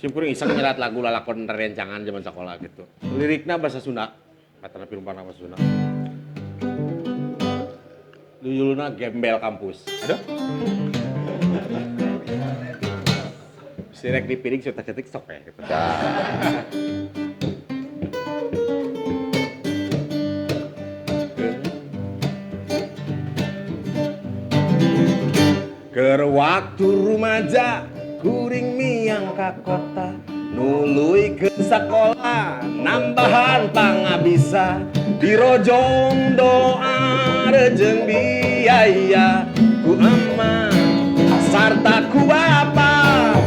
Simpur iseng nyerat lagu lalakon rencangan zaman sekolah gitu. Liriknya bahasa Sunda. Kata pirumpana bahasa Sunda. Judulna Gembel Kampus. Aduh. Sirek di piring sudah ketik sok ya gitu. Keur waktu rumaja kuring miang ka kota nuluykeun sakola nambahan pangabisa dirojong doa rejeung biaya ku emak sarta ku bapa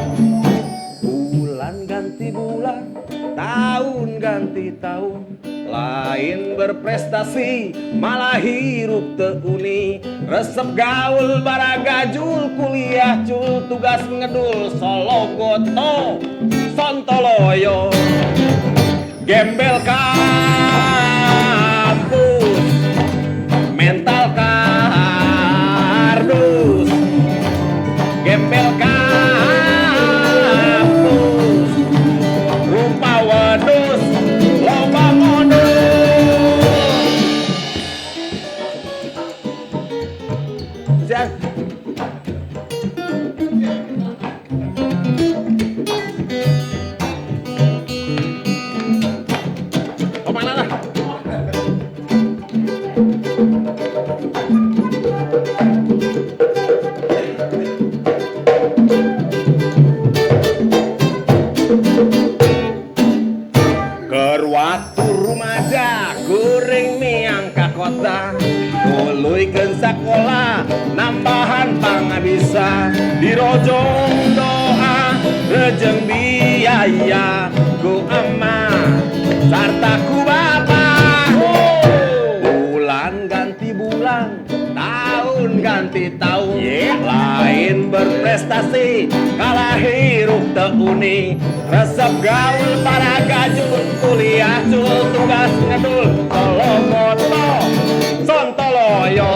bulan ganti bulan tahun ganti tahun lain berprestasi malah hirup teu uni resep gaul baragajul kuliah cul tugas ngedul solo goto sontoloyo gembel kampus mental kardus gembel kampus rupa wedus loba modus Siap. Kemana lah? Keur waktu rumaja kuring miang ka kota nuluykeun sakola nambahan pangabisa dirojong doa rejeung biaya ku emak sarta ku bapa bulan ganti bulan tahun ganti tahun lain berprestasi kalah hirup teu uni resep gaul para gajul kuliah cul tugas ngedul tolo moto sontoloyo